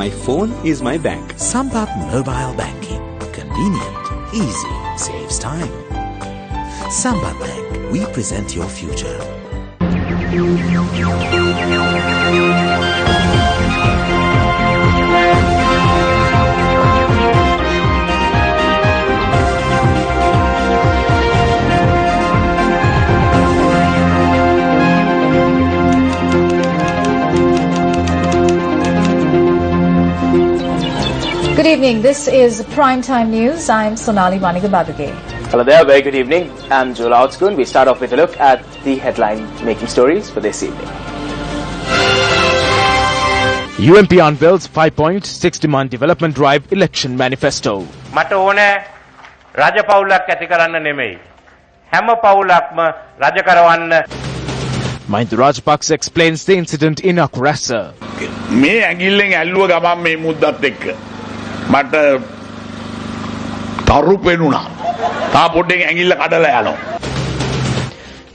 My phone is my bank. Sampath Mobile Banking. Convenient, easy, saves time. Sampath Bank, we present your future. Good evening. This is Primetime News. I'm Sonali Manigabaduge. Hello there. Very good evening. I'm Joel Outskoon. We start off with a look at the headline-making stories for this evening. UMP unveils 5-point 6-demand development drive election manifesto. මට ඕනේ රජ පවුලක් ඇති කරන්න නෙමෙයි. හැම පවුලක්ම රජ කරවන්න. Mahinda Rajapaksa explains the incident in Akurasa. මේ ඇඟිල්ලෙන් ඇල්ලුව ගමන් මේ මුද්දත් එක්ක මට තරු පෙනුණා. තා පොඩ්ඩෙන් ඇඟිල්ල කඩලා යනවා.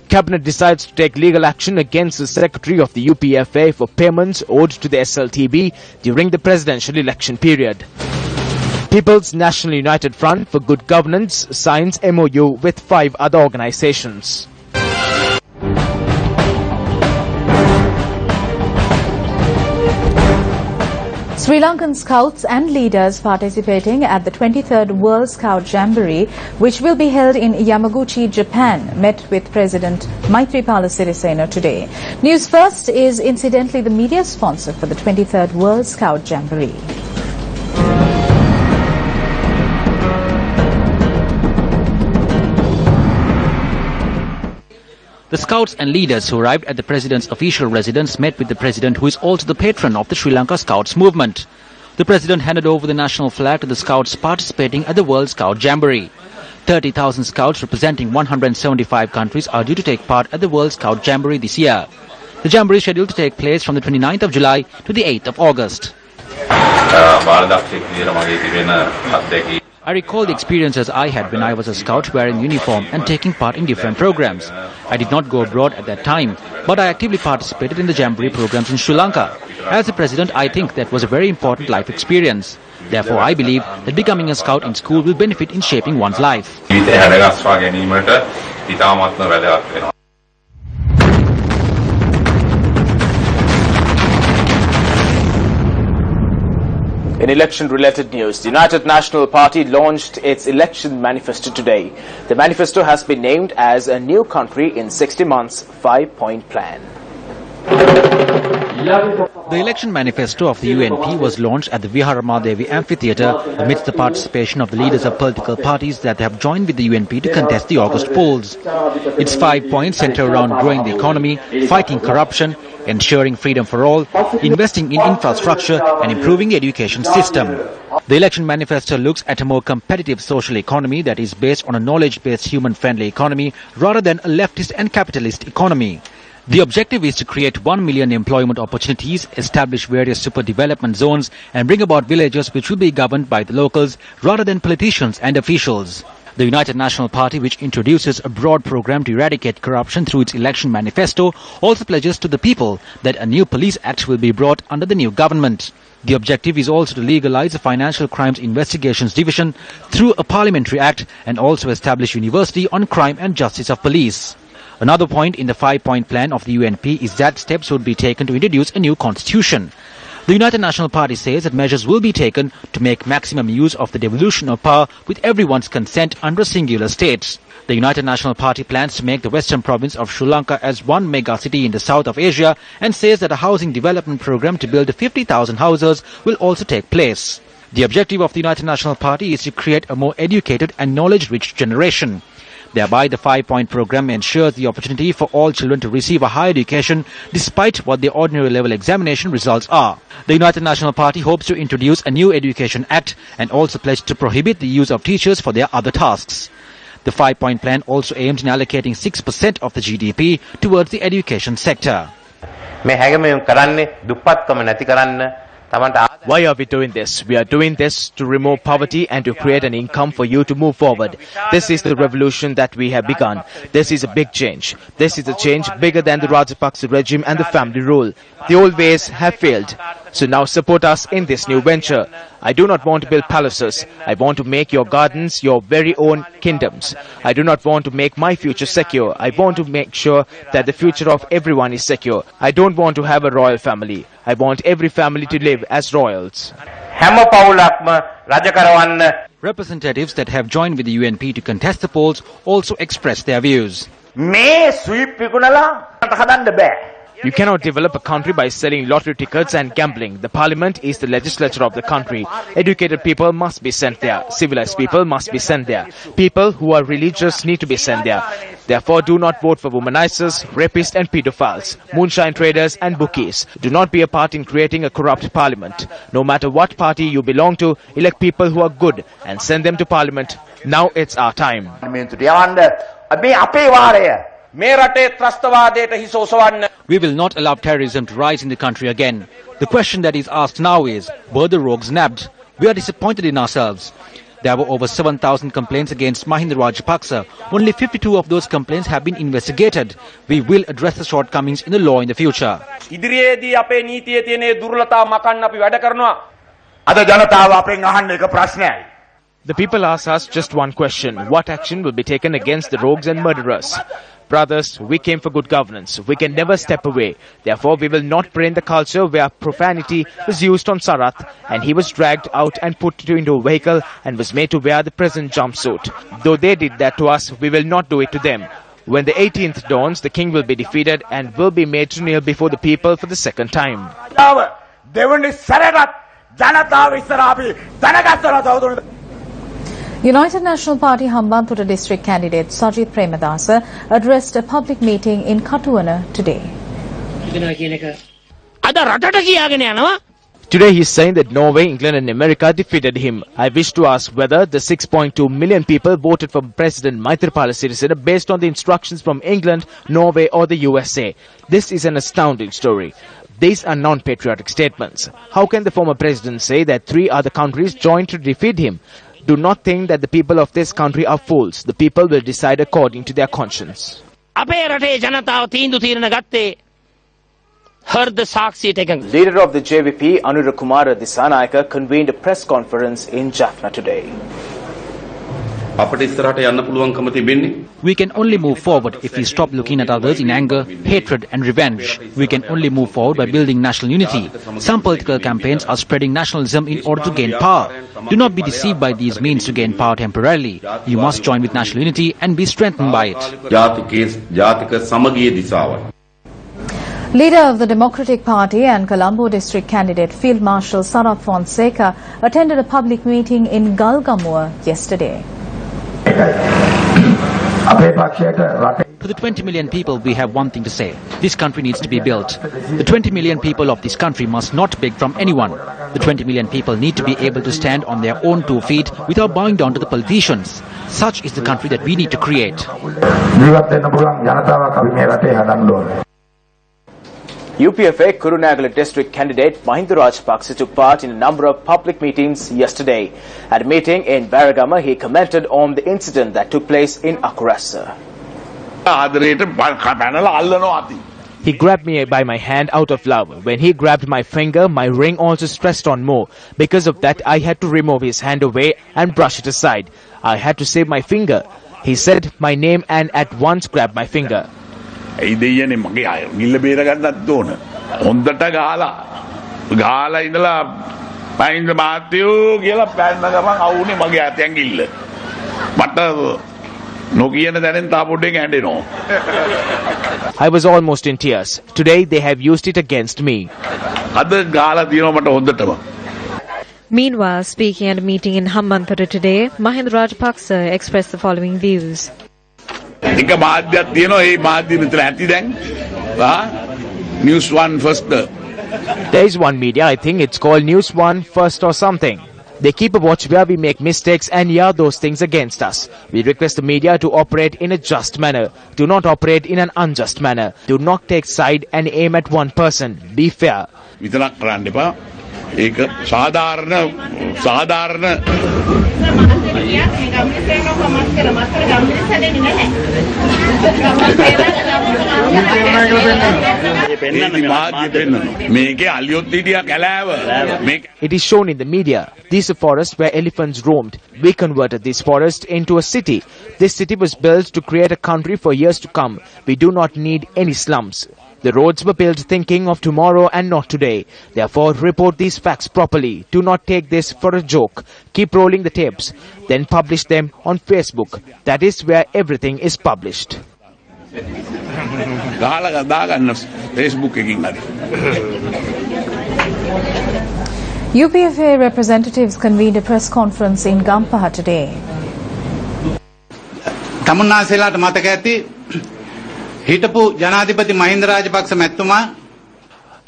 Cabinet decides to take legal action against the Secretary of the UPFA for payments owed to the SLTB during the presidential election period. People's National United Front for Good Governance signs MOU with 5 other organizations. Sri Lankan scouts and leaders participating at the 23rd World Scout Jamboree, which will be held in Yamaguchi, Japan, met with President Maithripala Sirisena today. Newsfirst is incidentally the media sponsor for the 23rd World Scout Jamboree. The scouts and leaders who arrived at the president's official residence met with the president, who is also the patron of the Sri Lanka Scouts movement. The president handed over the national flag to the scouts participating at the World Scout Jamboree. 30,000 scouts representing 175 countries are due to take part at the World Scout Jamboree this year. The Jamboree is scheduled to take place from the 29th of July to the 8th of August. I recall the experiences I had when I was a scout wearing uniform and taking part in different programs. I did not go abroad at that time, but I actively participated in the Jamboree programs in Sri Lanka. As a president, I think that was a very important life experience. Therefore, I believe that becoming a scout in school will benefit in shaping one's life. In election-related news, the United National Party launched its election manifesto today. The manifesto has been named as a new country in 60 months 5-point plan. The election manifesto of the UNP was launched at the Viharamadevi Amphitheatre amidst the participation of the leaders of political parties that have joined with the UNP to contest the August polls. Its 5 points center around growing the economy, fighting corruption, ensuring freedom for all, investing in infrastructure and improving the education system. The election manifesto looks at a more competitive social economy that is based on a knowledge-based human-friendly economy rather than a leftist and capitalist economy. The objective is to create 1 million employment opportunities, establish various super development zones and bring about villages which will be governed by the locals rather than politicians and officials. The United National Party, which introduces a broad program to eradicate corruption through its election manifesto, also pledges to the people that a new police act will be brought under the new government. The objective is also to legalize the Financial Crimes Investigations Division through a parliamentary act and also establish University on Crime and Justice of Police. Another point in the 5-point plan of the UNP is that steps would be taken to introduce a new constitution. The United National Party says that measures will be taken to make maximum use of the devolution of power with everyone's consent under a singular state. The United National Party plans to make the western province of Sri Lanka as one mega city in the south of Asia and says that a housing development program to build 50,000 houses will also take place. The objective of the United National Party is to create a more educated and knowledge-rich generation. Thereby, the 5-point program ensures the opportunity for all children to receive a higher education despite what their ordinary level examination results are. The United National Party hopes to introduce a new Education Act and also pledge to prohibit the use of teachers for their other tasks. The 5-point plan also aims in allocating 6% of the GDP towards the education sector. Why are we doing this? We are doing this to remove poverty and to create an income for you to move forward. This is the revolution that we have begun. This is a big change. This is a change bigger than the Rajapaksa regime and the family rule. The old ways have failed. So now support us in this new venture. I do not want to build palaces. I want to make your gardens your very own kingdoms. I do not want to make my future secure. I want to make sure that the future of everyone is secure. I don't want to have a royal family. I want every family to live as royals. Representatives that have joined with the UNP to contest the polls also expressed their views. You cannot develop a country by selling lottery tickets and gambling. The parliament is the legislature of the country. Educated people must be sent there. Civilized people must be sent there. People who are religious need to be sent there. Therefore, do not vote for womanizers, rapists and pedophiles, moonshine traders and bookies. Do not be a part in creating a corrupt parliament. No matter what party you belong to, elect people who are good and send them to parliament. Now it's our time. We will not allow terrorism to rise in the country again. The question that is asked now is, were the rogues nabbed? We are disappointed in ourselves. There were over 7,000 complaints against Mahinda Rajapaksa. Only 52 of those complaints have been investigated. We will address the shortcomings in the law in the future. The people ask us just one question. What action will be taken against the rogues and murderers? Brothers, we came for good governance. We can never step away. Therefore, we will not bring the culture where profanity was used on Sarath and he was dragged out and put into a vehicle and was made to wear the present jumpsuit. Though they did that to us, we will not do it to them. When the 18th dawns, the king will be defeated and will be made to kneel before the people for the second time. United National Party Hambantota district candidate Sajith Premadasa addressed a public meeting in Katuwana today. Today he is saying that Norway, England and America defeated him. I wish to ask whether the 6.2 million people voted for President Maithripala Sirisena based on the instructions from England, Norway or the USA. This is an astounding story. These are non-patriotic statements. How can the former president say that 3 other countries joined to defeat him? Do not think that the people of this country are fools. The people will decide according to their conscience. Leader of the JVP, Anurakumara Disanayaka, convened a press conference in Jaffna today. We can only move forward if we stop looking at others in anger, hatred and revenge. We can only move forward by building national unity. Some political campaigns are spreading nationalism in order to gain power. Do not be deceived by these means to gain power temporarily. You must join with national unity and be strengthened by it. Leader of the Democratic Party and Colombo district candidate Field Marshal Sarath Fonseca attended a public meeting in Galgamua yesterday. To the 20 million people, we have one thing to say. This country needs to be built. The 20 million people of this country must not beg from anyone. The 20 million people need to be able to stand on their own 2 feet without bowing down to the politicians. Such is the country that we need to create. UPFA Kurunegala district candidate Mahinda Rajapaksa took part in a number of public meetings yesterday. At a meeting in Baragama, he commented on the incident that took place in Akurasa. He grabbed me by my hand out of love. When he grabbed my finger, my ring also stressed on more. Because of that, I had to remove his hand away and brush it aside. I had to save my finger. He said my name and at once grabbed my finger. I was almost in tears. Today they have used it against me. Meanwhile, speaking at a meeting in Hambantota today, Mahinda Rajapaksa expressed the following views. News 1 First. There is one media, I think it's called News 1 First or something. They keep a watch where we make mistakes and yell those things against us. We request the media to operate in a just manner. Do not operate in an unjust manner. Do not take side and aim at one person. Be fair. It is shown in the media. These are forests where elephants roamed. We converted this forest into a city. This city was built to create a country for years to come. We do not need any slums. The roads were built thinking of tomorrow and not today. Therefore, report these facts properly. Do not take this for a joke. Keep rolling the tapes. Then publish them on Facebook. That is where everything is published. UPFA representatives convened a press conference in Gampaha today. තමුන්නාසෙලාට මතක ඇති හිටපු ජනාධිපති මහින්ද රාජපක්ෂ මැතිතුමා.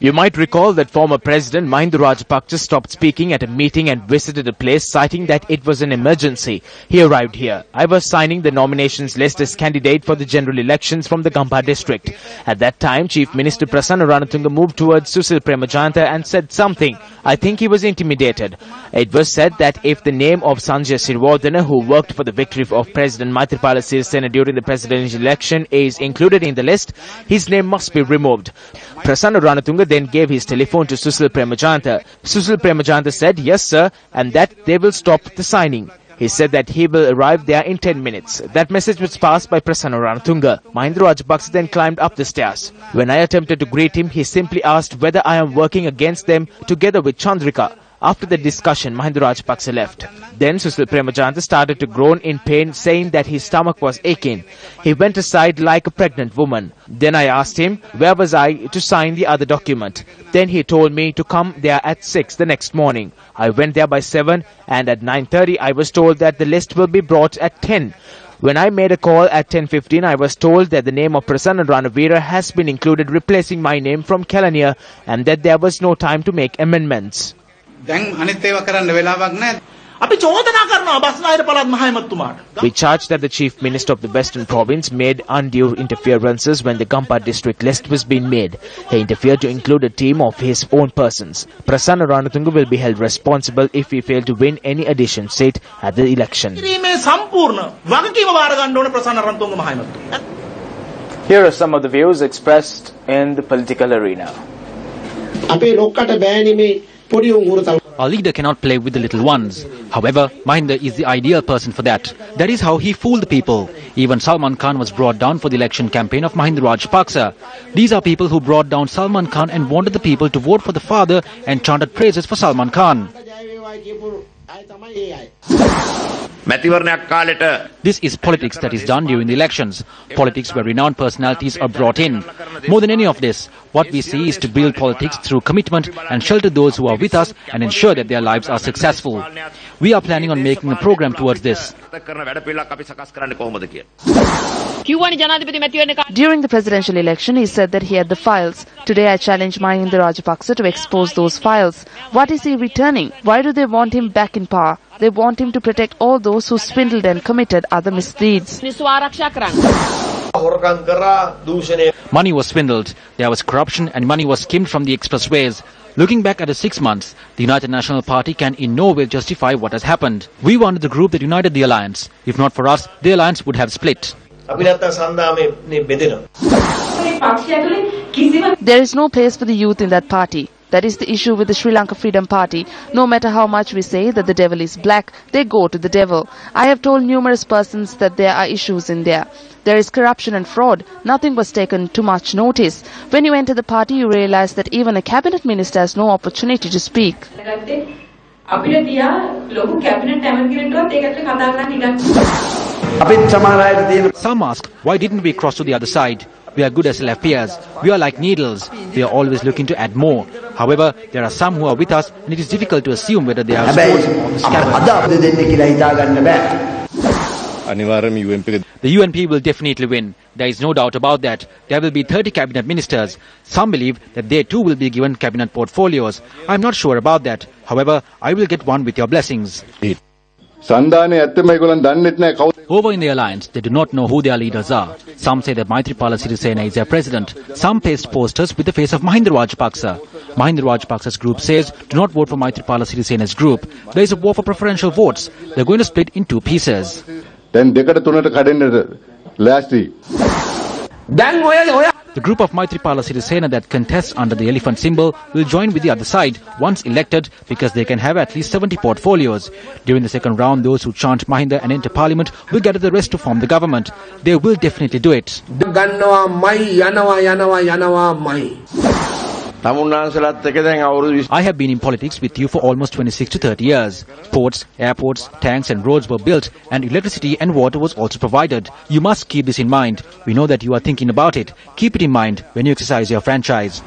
You might recall that former President Mahinda Rajapaksa stopped speaking at a meeting and visited a place citing that it was an emergency. He arrived here. I was signing the nominations list as candidate for the general elections from the Gampaha district. At that time, Chief Minister Prasanna Ranatunga moved towards Susil Premajanta and said something. I think he was intimidated. It was said that if the name of Sanjay Sirwardena, who worked for the victory of President Maithripala Sirisena during the presidential election, is included in the list, his name must be removed. Prasanna Ranatunga then gave his telephone to Susil Premajanta. Susil Premajanta said, yes sir, and that they will stop the signing. He said that he will arrive there in 10 minutes. That message was passed by Prasanna Ranatunga. Mahinda Rajapaksa then climbed up the stairs. When I attempted to greet him, he simply asked whether I am working against them together with Chandrika. After the discussion, Mahinda Rajapaksa left. Then Susil Premajanta started to groan in pain, saying that his stomach was aching. He went aside like a pregnant woman. Then I asked him, where was I to sign the other document? Then he told me to come there at 6 the next morning. I went there by 7 and at 9:30 I was told that the list will be brought at 10. When I made a call at 10:15, I was told that the name of Prasanna Ranavira has been included, replacing my name from Kelaniya, and that there was no time to make amendments. We charged that the Chief Minister of the Western Province made undue interferences when the Gampaha district list was being made. He interfered to include a team of his own persons. Prasanna Ranatunga will be held responsible if he failed to win any additional seat at the election. Here are some of the views expressed in the political arena. Our leader cannot play with the little ones. However, Mahinda is the ideal person for that. That is how he fooled the people. Even Salman Khan was brought down for the election campaign of Mahinda Rajapaksa. These are people who brought down Salman Khan and wanted the people to vote for the father and chanted praises for Salman Khan. This is politics that is done during the elections. Politics where renowned personalities are brought in. More than any of this, what we see is to build politics through commitment and shelter those who are with us and ensure that their lives are successful. We are planning on making a program towards this. During the presidential election, he said that he had the files. Today I challenge Mahinda Rajapaksa to expose those files. What is he returning? Why do they want him back in power? They want him to protect all those who swindled and committed other misdeeds. Money was swindled, there was corruption and money was skimmed from the expressways. Looking back at the 6 months, the United National Party can in no way justify what has happened. We wanted the group that united the alliance. If not for us, the alliance would have split. There is no place for the youth in that party. That is the issue with the Sri Lanka Freedom Party. No matter how much we say that the devil is black, they go to the devil. I have told numerous persons that there are issues in there. There is corruption and fraud. Nothing was taken too much notice. When you enter the party, you realize that even a cabinet minister has no opportunity to speak. Some ask, why didn't we cross to the other side? We are good as LFPers. We are like needles. We are always looking to add more. However, there are some who are with us and it is difficult to assume whether they are swords or the scabbard. The UNP will definitely win. There is no doubt about that. There will be 30 cabinet ministers. Some believe that they too will be given cabinet portfolios. I am not sure about that. However, I will get one with your blessings. Over in the alliance, they do not know who their leaders are. Some say that Maithripala Sirisena is their president. Some paste posters with the face of Mahinda Rajapaksa. Mahinda Rajapaksa's group says, do not vote for Maithripala Sirisena's group. There is a war for preferential votes. They're going to split in two pieces. The group of Maithripala Sirisena that contests under the elephant symbol will join with the other side once elected because they can have at least 70 portfolios. During the second round, those who chant Mahinda and enter parliament will gather the rest to form the government. They will definitely do it. I have been in politics with you for almost 26 to 30 years. Ports, airports, tanks and roads were built and electricity and water was also provided. You must keep this in mind. We know that you are thinking about it. Keep it in mind when you exercise your franchise.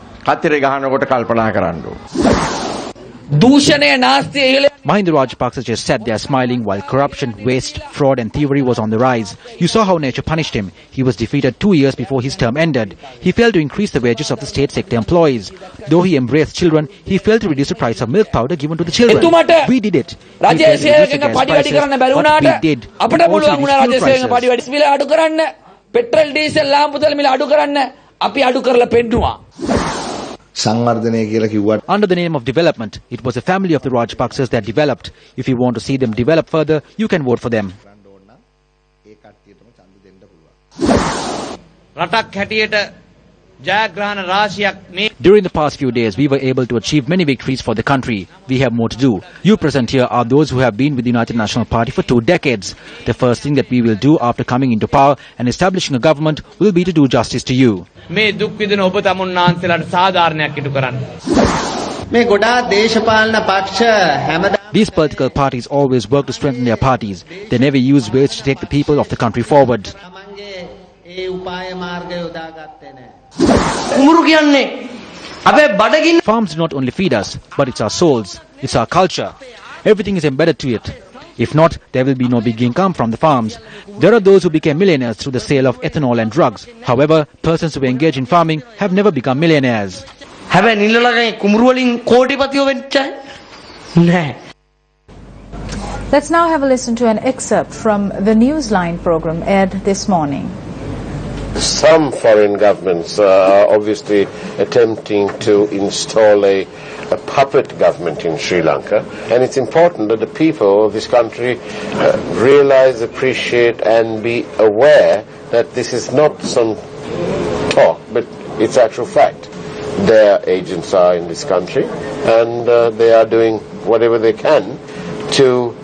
Mahinda Rajapaksa just sat there smiling while corruption, waste, fraud and thievery was on the rise. You saw how nature punished him. He was defeated 2 years before his term ended. He failed to increase the wages of the state sector employees. Though he embraced children, he failed to reduce the price of milk powder given to the children. We did it. We failed to reduce the gas prices, but we did. We also reduced fuel prices. Under the name of development, it was a family of the Rajapaksas that developed. If you want to see them develop further, you can vote for them. During the past few days, we were able to achieve many victories for the country. We have more to do. You present here are those who have been with the United National Party for 2 decades. The first thing that we will do after coming into power and establishing a government will be to do justice to you. These political parties always work to strengthen their parties. They never use ways to take the people of the country forward. Farms do not only feed us, but it's our souls, it's our culture. Everything is embedded to it. If not, there will be no big income from the farms. There are those who became millionaires through the sale of ethanol and drugs. However, persons who engage in farming have never become millionaires. Let's now have a listen to an excerpt from the Newsline program aired this morning. Some foreign governments are obviously attempting to install a puppet government in Sri Lanka, and it's important that the people of this country realize, appreciate and be aware that this is not some talk, but it's actual fact. Their agents are in this country and they are doing whatever they can to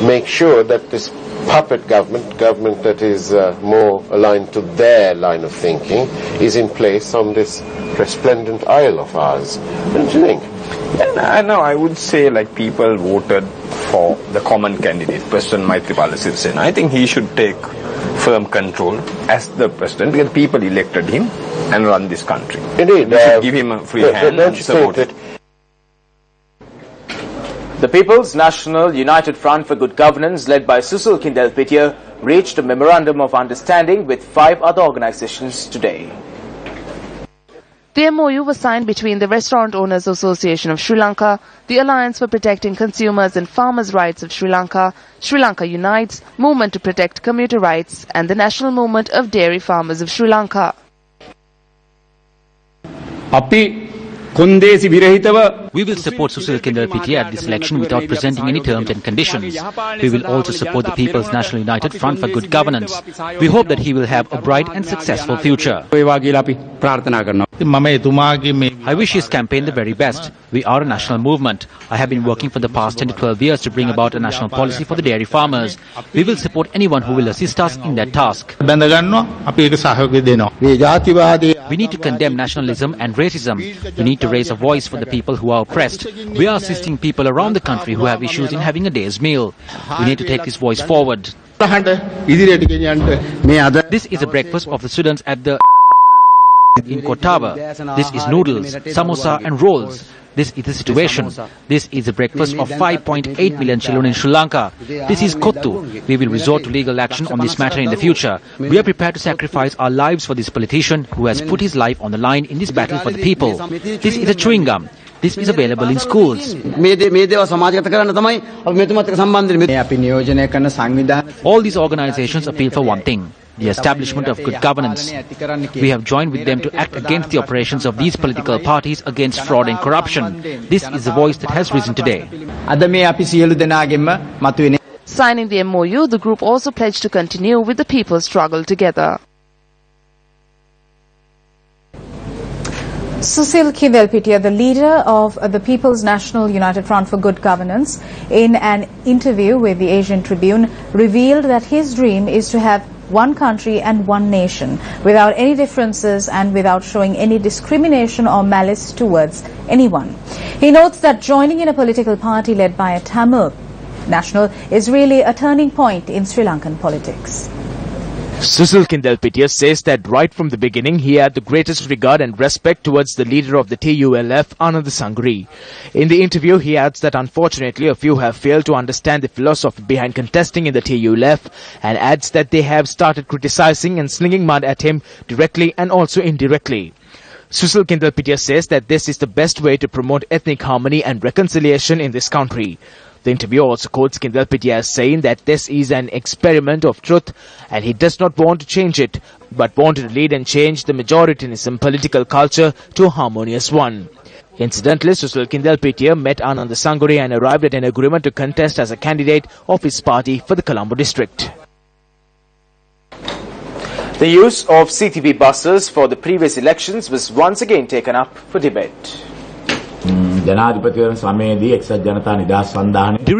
make sure that this puppet government that is more aligned to their line of thinking, is in place on this resplendent isle of ours. What do you think? No, I would say like people voted for the common candidate, President Maithripala Sirisena. I think he should take firm control as the president because people elected him and run this country. Indeed. We should give him a free hand and support it. The People's National United Front for Good Governance, led by Susil Kindelpitiya, reached a memorandum of understanding with 5 other organizations today. The MOU was signed between the Restaurant Owners Association of Sri Lanka, the Alliance for Protecting Consumers and Farmers' Rights of Sri Lanka, Sri Lanka Unites, Movement to Protect Commuter Rights, and the National Movement of Dairy Farmers of Sri Lanka. We will support Susil Kindelpitiya at this election without presenting any terms and conditions. We will also support the People's National United Front for Good Governance. We hope that he will have a bright and successful future. I wish his campaign the very best. We are a national movement. I have been working for the past 10 to 12 years to bring about a national policy for the dairy farmers. We will support anyone who will assist us in that task. We need to condemn nationalism and racism. We need to raise a voice for the people who are oppressed. We are assisting people around the country who have issues in having a day's meal. We need to take this voice forward. This is a breakfast of the students at the in Kottava. This is noodles, samosa and rolls. This is the situation. This is a breakfast of 5.8 million children in Sri Lanka. This is Kottu. We will resort to legal action on this matter in the future. We are prepared to sacrifice our lives for this politician who has put his life on the line in this battle for the people. This is a chewing gum. This is available in schools. All these organizations appeal for one thing: the establishment of good governance. We have joined with them to act against the operations of these political parties against fraud and corruption. This is the voice that has risen today. Signing the MOU, the group also pledged to continue with the people's struggle together. Susil Kindelpitia, the leader of the People's National United Front for Good Governance, in an interview with the Asian Tribune, revealed that his dream is to have one country and one nation, without any differences and without showing any discrimination or malice towards anyone. He notes that joining in a political party led by a Tamil national is really a turning point in Sri Lankan politics. Susil Kindelpitia says that right from the beginning he had the greatest regard and respect towards the leader of the TULF, Anand Sangri. In the interview, he adds that unfortunately a few have failed to understand the philosophy behind contesting in the TULF, and adds that they have started criticizing and slinging mud at him directly and also indirectly. Susil Kindelpitia says that this is the best way to promote ethnic harmony and reconciliation in this country. The interview also quotes Kindelpitia as saying that this is an experiment of truth and he does not want to change it, but wanted to lead and change the majoritarianism political culture to a harmonious one. Incidentally, Susil Kindelpitia met Anand Sangri and arrived at an agreement to contest as a candidate of his party for the Colombo district. The use of CTV buses for the previous elections was once again taken up for debate. During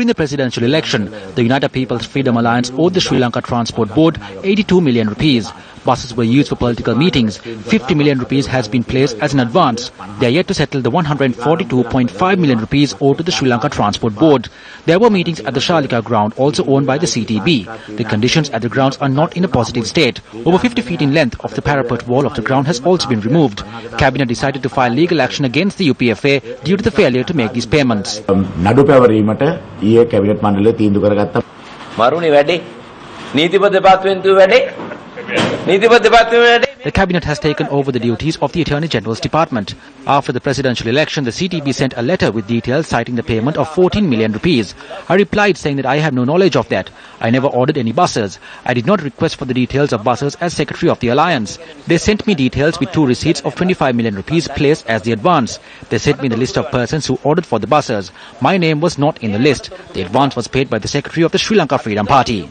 the presidential election, the United People's Freedom Alliance owed the Sri Lanka Transport Board 82 million rupees. Buses were used for political meetings. 50 million rupees has been placed as an advance. They are yet to settle the 142.5 million rupees owed to the Sri Lanka Transport Board. There were meetings at the Shalika ground, also owned by the CTB. The conditions at the grounds are not in a positive state. Over 50 feet in length of the parapet wall of the ground has also been removed. Cabinet decided to file legal action against the UPFA due to the failure to make these payments. The cabinet has taken over the duties of the Attorney General's department. After the presidential election, the CTB sent a letter with details citing the payment of 14 million rupees. I replied saying that I have no knowledge of that. I never ordered any buses. I did not request for the details of buses as secretary of the alliance. They sent me details with 2 receipts of 25 million rupees placed as the advance. They sent me the list of persons who ordered for the buses. My name was not in the list. The advance was paid by the secretary of the Sri Lanka Freedom Party.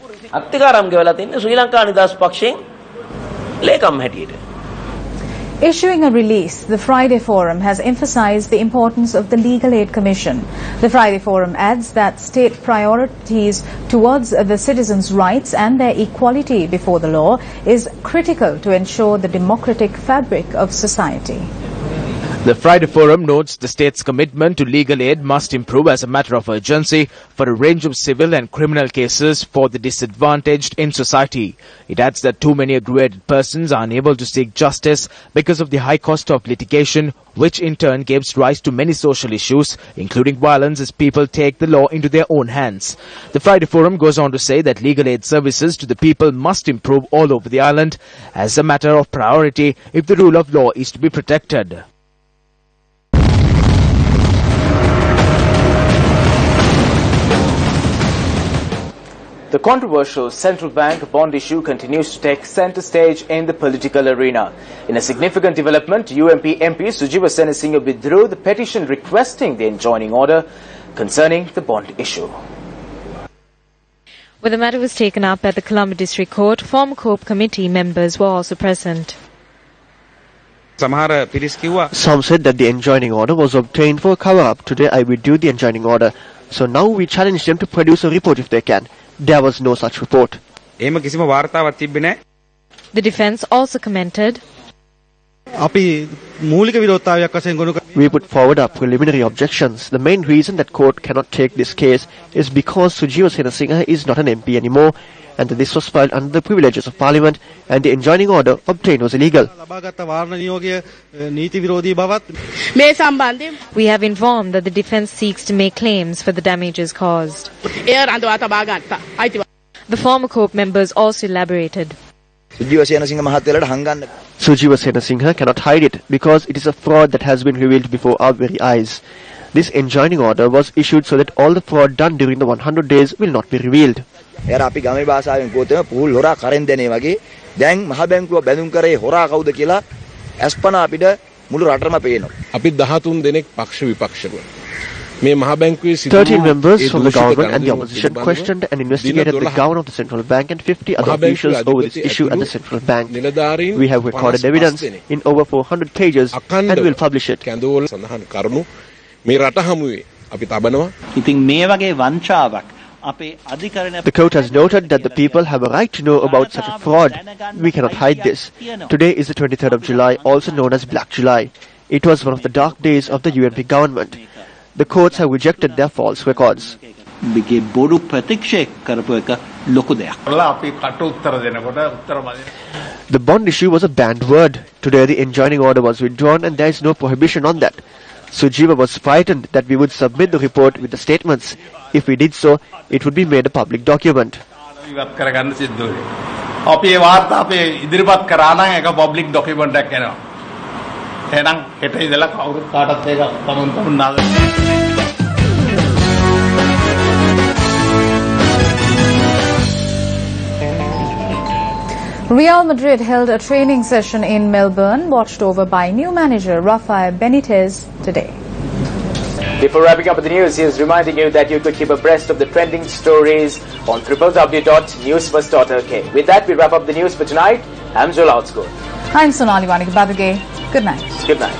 Issuing a release, the Friday Forum has emphasized the importance of the Legal Aid Commission. The Friday Forum adds that state priorities towards the citizens' rights and their equality before the law is critical to ensure the democratic fabric of society. The Friday Forum notes the state's commitment to legal aid must improve as a matter of urgency for a range of civil and criminal cases for the disadvantaged in society. It adds that too many aggravated persons are unable to seek justice because of the high cost of litigation, which in turn gives rise to many social issues, including violence as people take the law into their own hands. The Friday Forum goes on to say that legal aid services to the people must improve all over the island as a matter of priority if the rule of law is to be protected. The controversial central bank bond issue continues to take centre stage in the political arena. In a significant development, UMP MP Sujiva Senasinghe withdrew the petition requesting the enjoining order concerning the bond issue. When the matter was taken up at the Colombo District Court, former COPE committee members were also present. Some said that the enjoining order was obtained for a cover-up. Today I withdrew the enjoining order. So now we challenge them to produce a report if they can. There was no such report. The defence also commented. We put forward our preliminary objections. The main reason that court cannot take this case is because Sujiva Senasinghe is not an MP anymore, and that this was filed under the privileges of Parliament, and the enjoining order obtained was illegal. We have informed that the defence seeks to make claims for the damages caused. The former COPE members also elaborated. Sujiva Senasinghe cannot hide it because it is a fraud that has been revealed before our very eyes. This enjoining order was issued so that all the fraud done during the 100 days will not be revealed. අපි 13 දෙනෙක් පක්ෂ විපක්ෂව මේ මහ බැංකුවේ 13 members from the government and the opposition questioned and investigated the governor of the central bank and 50 other officials over this issue at the central bank. We have recorded evidence in over 400 pages and will publish it. මේ රට හමුවේ අපි තබනවා. ඉතින් මේ වගේ වංචාවක් The court has noted that the people have a right to know about such a fraud. We cannot hide this. Today is the 23rd of July, also known as Black July. It was one of the dark days of the UNP government. The courts have rejected their false records. The bond issue was a banned word. Today the enjoining order was withdrawn and there is no prohibition on that. Sujiva was frightened that we would submit the report with the statements. If we did so, it would be made a public document. Real Madrid held a training session in Melbourne, watched over by new manager Rafael Benitez today. Before wrapping up with the news, here's reminding you that you could keep abreast of the trending stories on www.newsfirst.lk. With that, we wrap up the news for tonight. I'm Joel Outscourt. I'm Sonali Wanik Badage. Good night. Good night.